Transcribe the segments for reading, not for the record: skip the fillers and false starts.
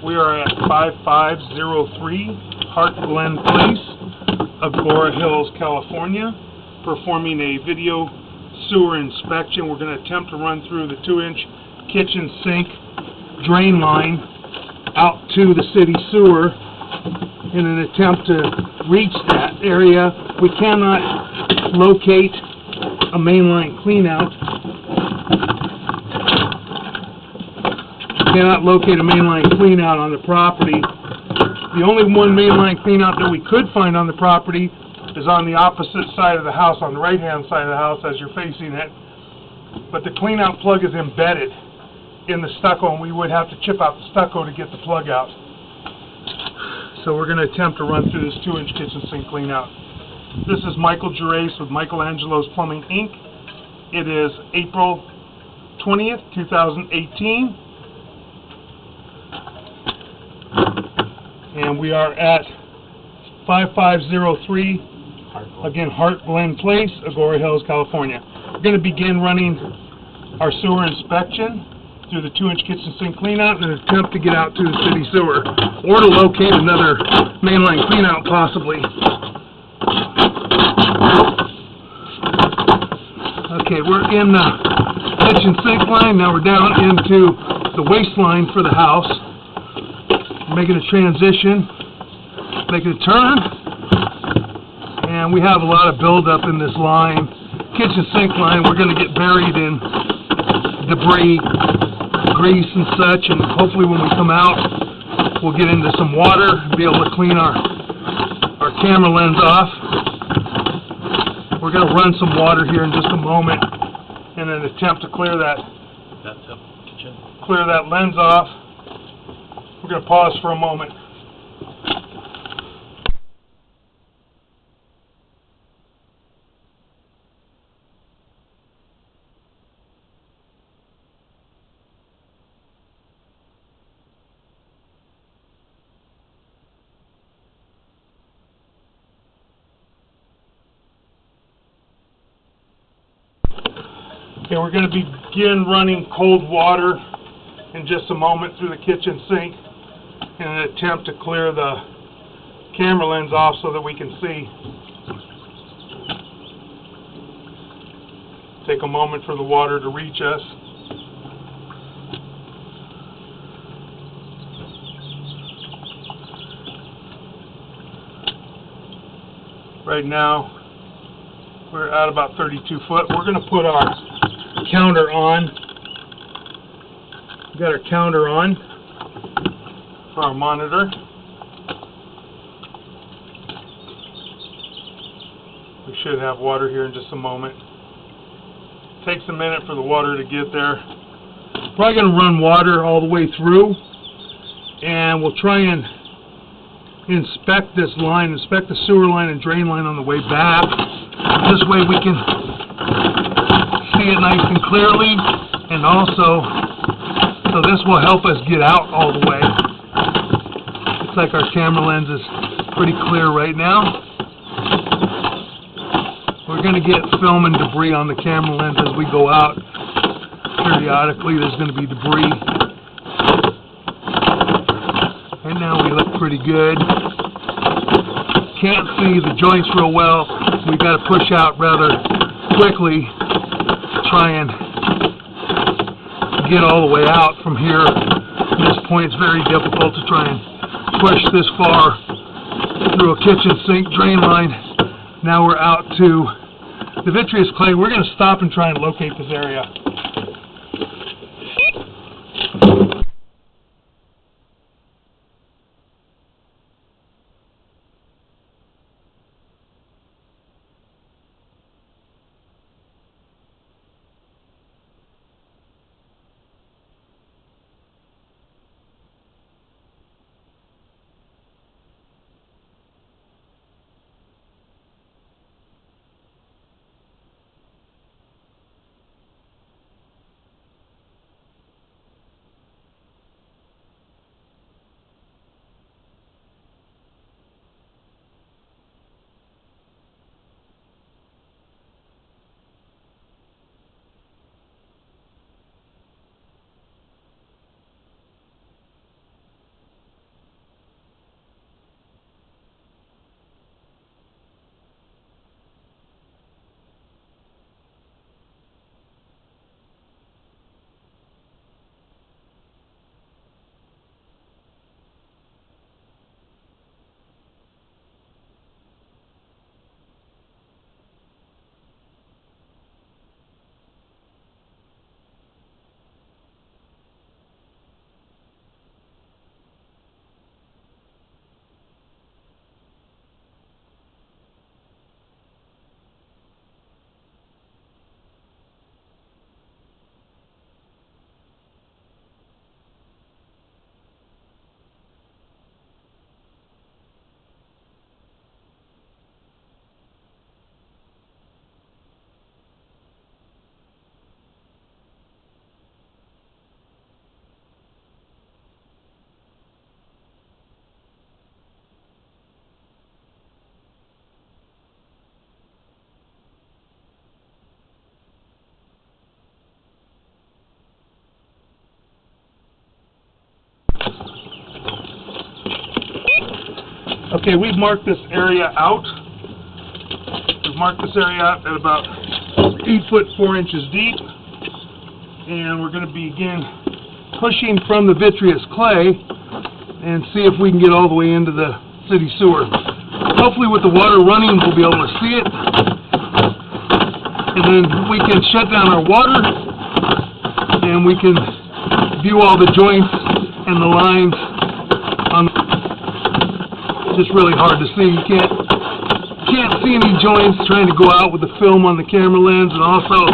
We are at 5503 Hartglen Place, Agoura Hills, California, performing a video sewer inspection. We're going to attempt to run through the 2-inch kitchen sink drain line out to the city sewer in an attempt to reach that area. We cannot locate a mainline cleanout. On the property. The only one mainline cleanout that we could find on the property is on the opposite side of the house, on the right-hand side of the house as you're facing it. But the cleanout plug is embedded in the stucco, and we would have to chip out the stucco to get the plug out. So we're going to attempt to run through this 2-inch kitchen sink cleanout. This is Michael Gerace with Michelangelo's Plumbing, Inc. It is April 20th, 2018. And we are at 5503, again, Hartglen Place, Agoura Hills, California. We're going to begin running our sewer inspection through the 2-inch kitchen sink cleanout in an attempt to get out to the city sewer, or to locate another mainline cleanout, possibly. Okay, we're in the kitchen sink line. Now we're down into the waste line for the house. Making a transition, making a turn, and we have a lot of buildup in this line. Kitchen sink line, we're going to get buried in debris, grease and such, and hopefully when we come out, we'll get into some water, be able to clean our camera lens off. We're going to run some water here in just a moment in an attempt to clear that lens off. We're going to pause for a moment. Okay, we're going to begin running cold water in just a moment through the kitchen sink in an attempt to clear the camera lens off so that we can see. Take a moment for the water to reach us. Right now, we're at about 32 foot. We're going to put our counter on. We've got our counter on for our monitor. We should have water here in just a moment. Takes a minute for the water to get there. Probably going to run water all the way through, and we'll try and inspect this line, inspect the sewer line and drain line on the way back. This way we can see it nice and clearly, and also, so this will help us get out all the way. Looks like our camera lens is pretty clear right now. We're going to get film and debris on the camera lens as we go out. Periodically there's going to be debris. Right now we look pretty good. Can't see the joints real well. We've got to push out rather quickly to try and get all the way out from here. At this point it's very difficult to try and push this far through a kitchen sink drain line. Now we're out to the vitreous clay. We're going to stop and try and locate this area. Okay, we've marked this area out. We've marked this area out at about 8 foot 4 inches deep. And we're going to begin pushing from the vitreous clay and see if we can get all the way into the city sewer. Hopefully with the water running we'll be able to see it. And then we can shut down our water and we can view all the joints and the lines on. It's just really hard to see. You can't see any joints trying to go out with the film on the camera lens, and also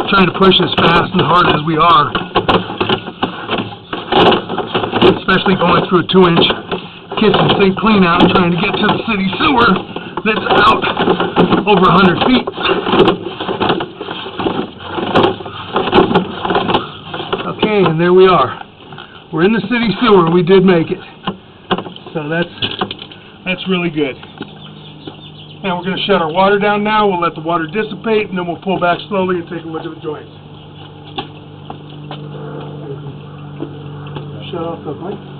trying to push as fast and hard as we are, especially going through a 2-inch kitchen sink clean out and trying to get to the city sewer that's out over 100 feet. Okay, and there we are. We're in the city sewer. We did make it. So that's really good. And we're going to shut our water down now. We'll let the water dissipate, and then we'll pull back slowly and take a look at the joints. Shut off the light.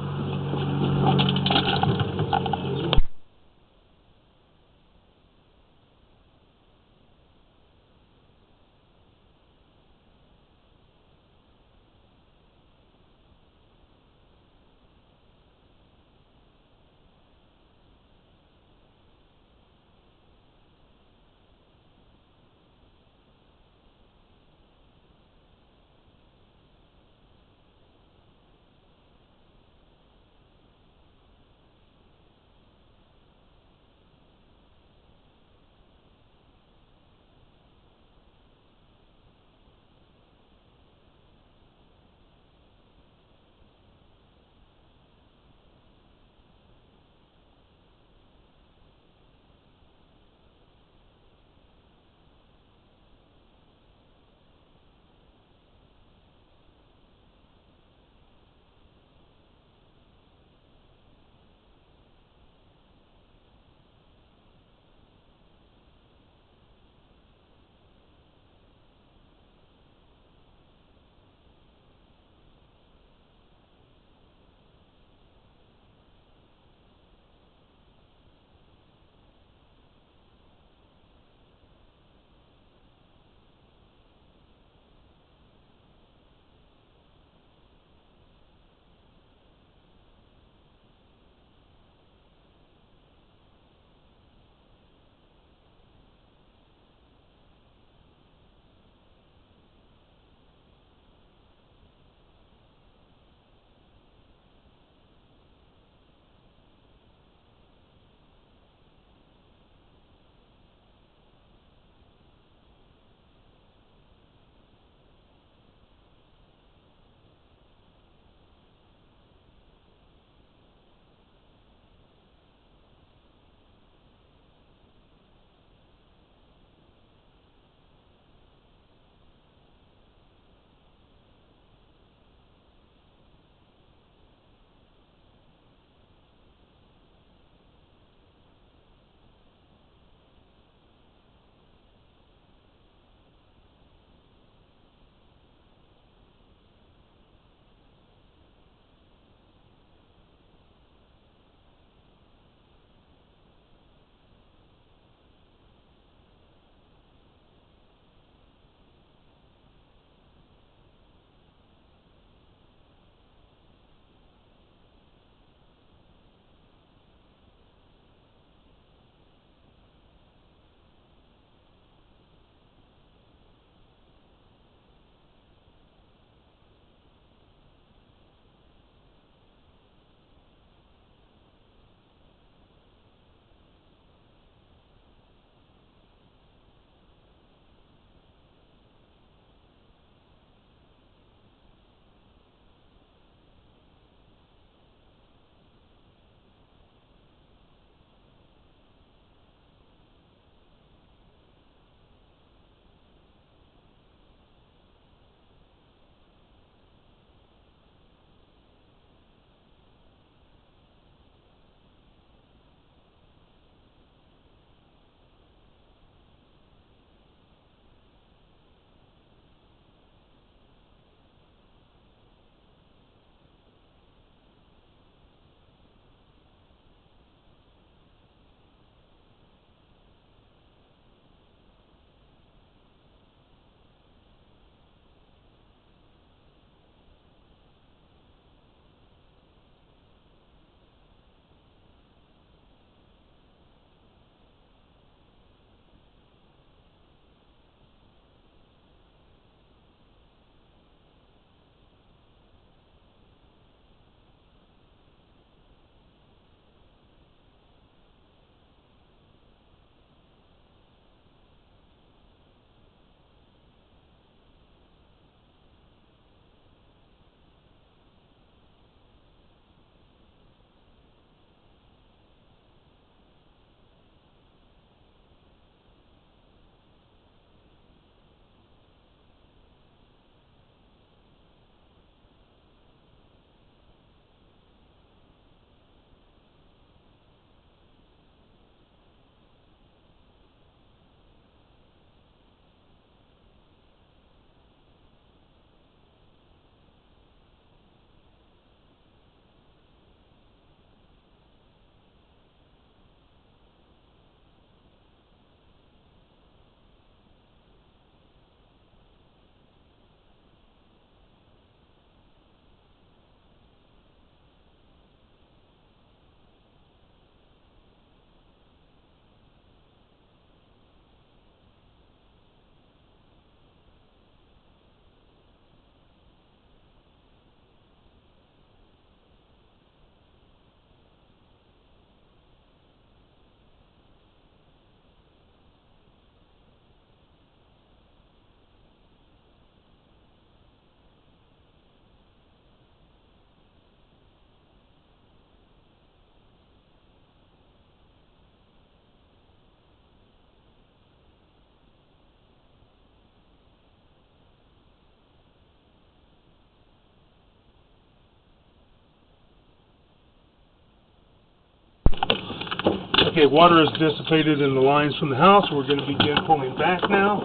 Okay, water is dissipated in the lines from the house. We're going to begin pulling back now.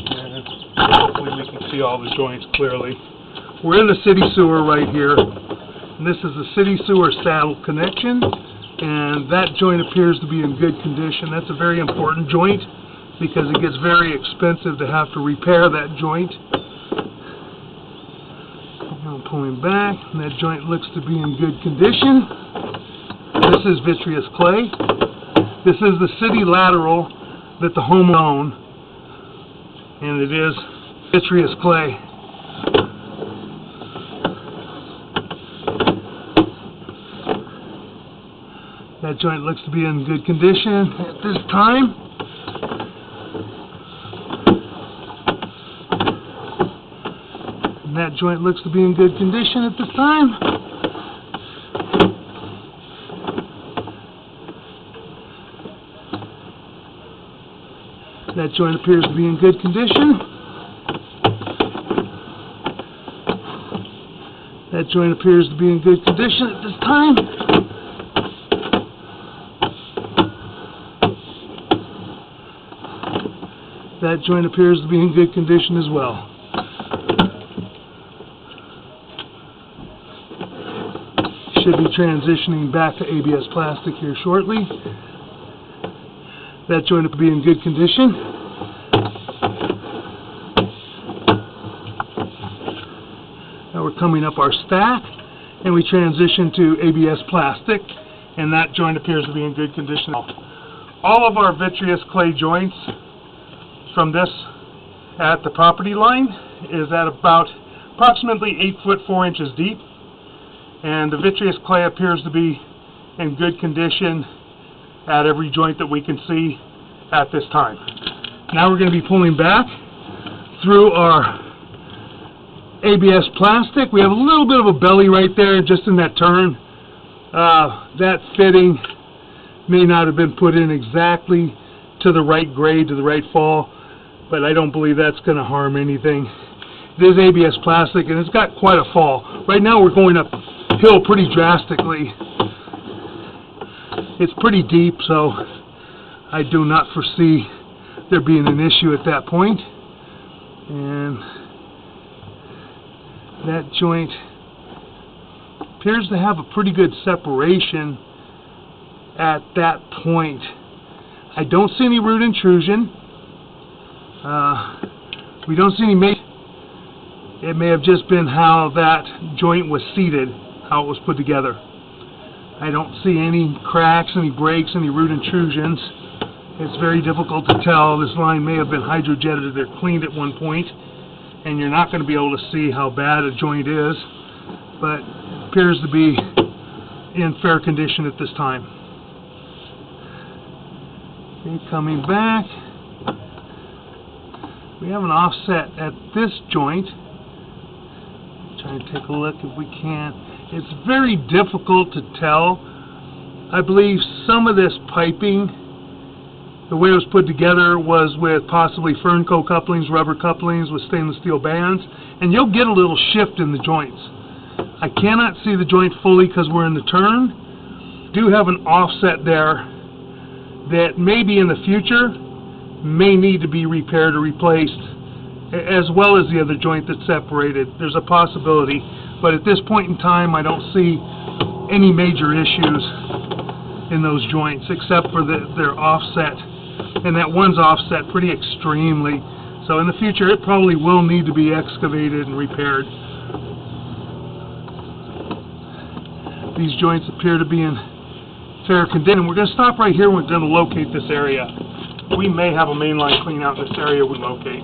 And hopefully we can see all the joints clearly. We're in the city sewer right here. And this is the city sewer saddle connection. And that joint appears to be in good condition. That's a very important joint because it gets very expensive to have to repair that joint. I'm pulling back, and that joint looks to be in good condition. This is vitreous clay. This is the city lateral that the home owned, and it is vitreous clay. That joint looks to be in good condition at this time. And that joint looks to be in good condition at this time. That joint appears to be in good condition. That joint appears to be in good condition at this time. That joint appears to be in good condition as well. Should be transitioning back to ABS plastic here shortly. That joint will be in good condition. Now we're coming up our stack, and we transition to ABS plastic, and that joint appears to be in good condition. All of our vitreous clay joints from this at the property line is at about approximately 8 foot 4 inches deep, and the vitreous clay appears to be in good condition at every joint that we can see at this time. Now we're going to be pulling back through our ABS plastic. We have a little bit of a belly right there just in that turn. That fitting may not have been put in exactly to the right grade, to the right fall, but I don't believe that's going to harm anything. It is ABS plastic, and it's got quite a fall. Right now we're going uphill pretty drastically. It's pretty deep, so I do not foresee there being an issue at that point. And that joint appears to have a pretty good separation at that point. I don't see any root intrusion. We don't see any it may have just been how that joint was seated, how it was put together. I don't see any cracks, any breaks, any root intrusions. It's very difficult to tell. This line may have been hydrojetted or cleaned at one point, and you're not going to be able to see how bad a joint is, but it appears to be in fair condition at this time. Okay, coming back. We have an offset at this joint. Try and take a look if we can. It's very difficult to tell. I believe some of this piping, the way it was put together, was with possibly Fernco couplings, rubber couplings with stainless steel bands, and you'll get a little shift in the joints. I cannot see the joint fully because we're in the turn. Do have an offset there that maybe in the future may need to be repaired or replaced, as well as the other joint that's separated. There's a possibility, but at this point in time I don't see any major issues in those joints except for their offset, and that one's offset pretty extremely, so in the future it probably will need to be excavated and repaired. These joints appear to be in fair condition. We're going to stop right here. We're going to locate this area. We may have a mainline clean out in this area we locate.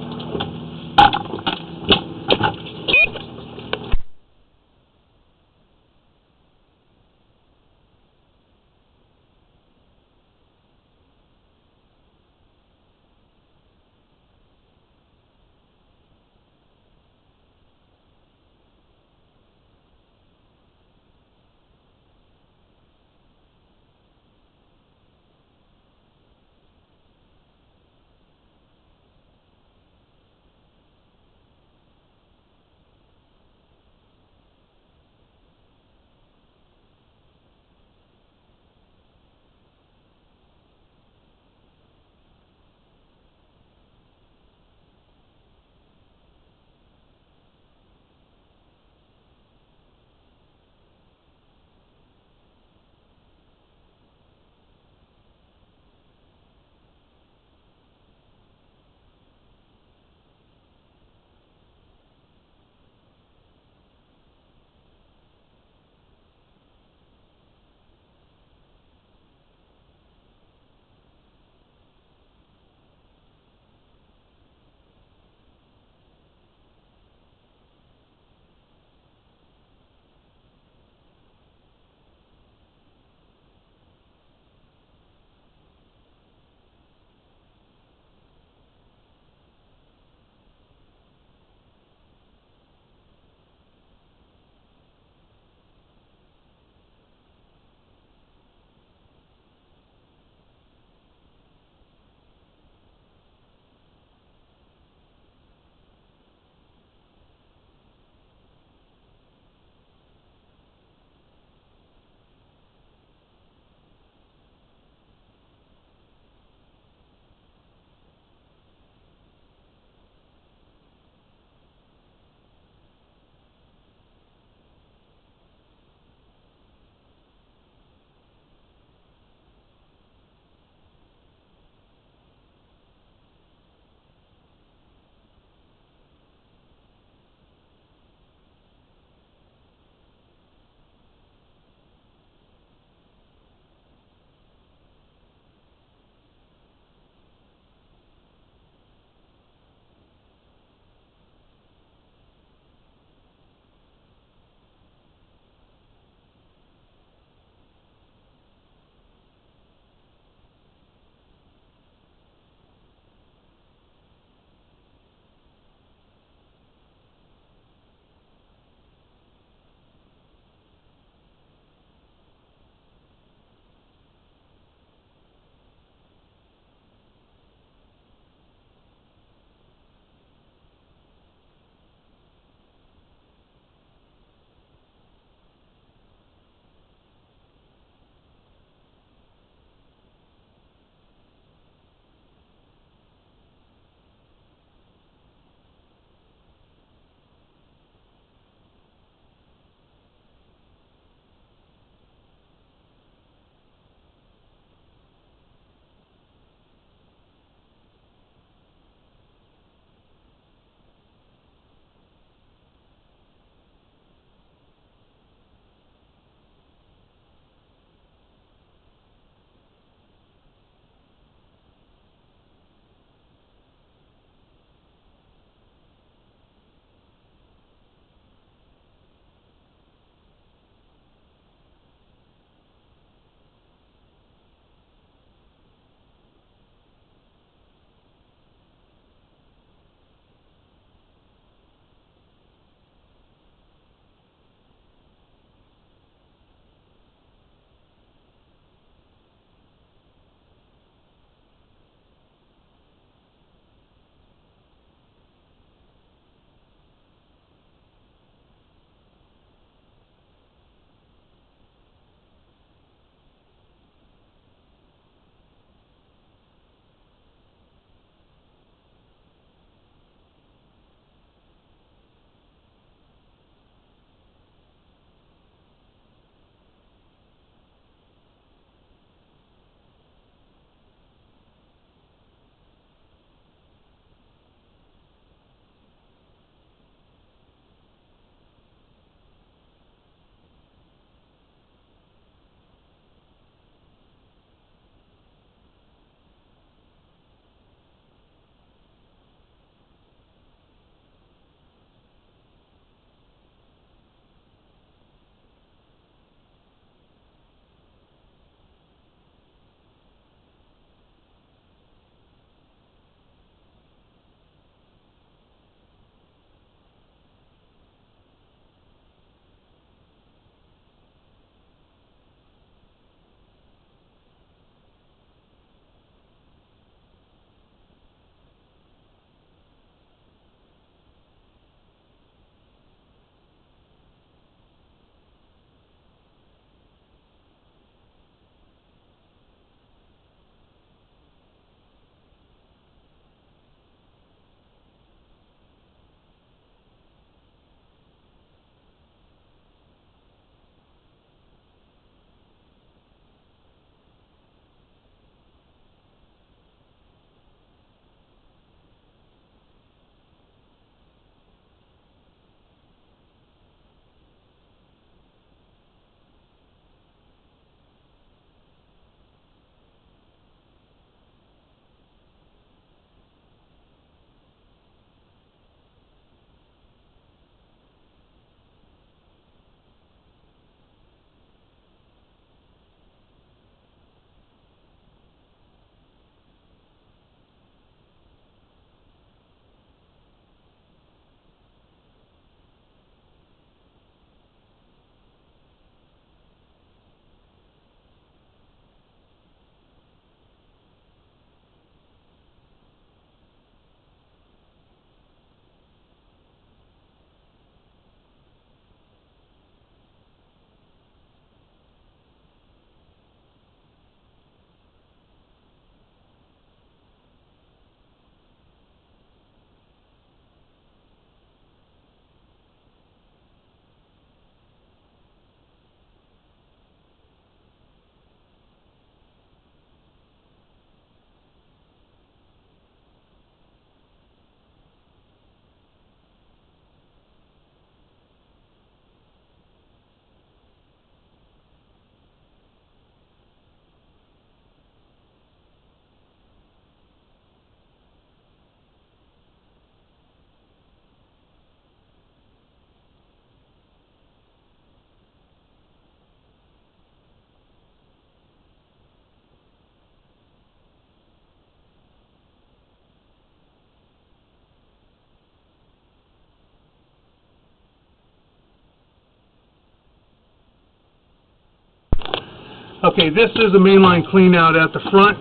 Okay, this is a mainline clean out at the front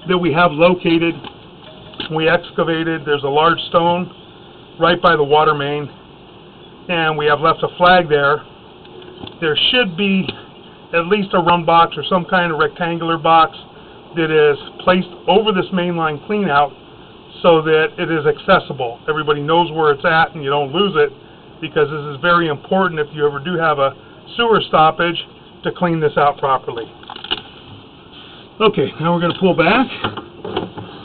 that we have located. We excavated. There's a large stone right by the water main, and we have left a flag there. There should be at least a round box or some kind of rectangular box that is placed over this mainline clean out so that it is accessible. Everybody knows where it's at and you don't lose it, because this is very important if you ever do have a sewer stoppage to clean this out properly. Okay, now we're going to pull back.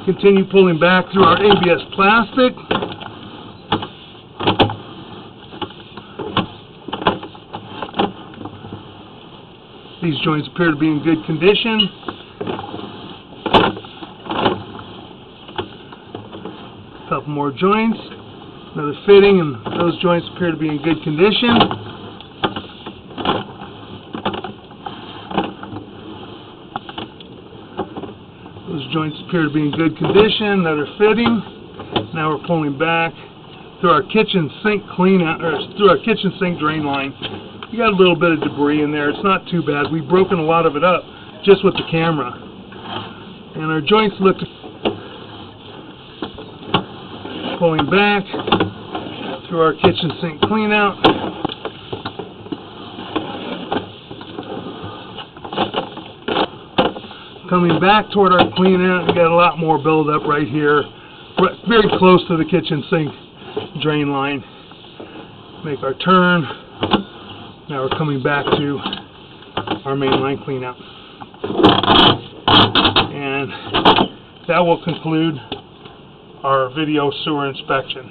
Continue pulling back through our ABS plastic. These joints appear to be in good condition. A couple more joints. Another fitting, and those joints appear to be in good condition. Those joints appear to be in good condition. Another fitting. Now we're pulling back through our kitchen sink clean out, or through our kitchen sink drain line. You got a little bit of debris in there. It's not too bad. We've broken a lot of it up just with the camera. And our joints look. Pulling back through our kitchen sink clean out. Coming back toward our clean out, we got a lot more buildup right here, very close to the kitchen sink drain line. Make our turn. Now we're coming back to our main line clean out. And that will conclude our video sewer inspection.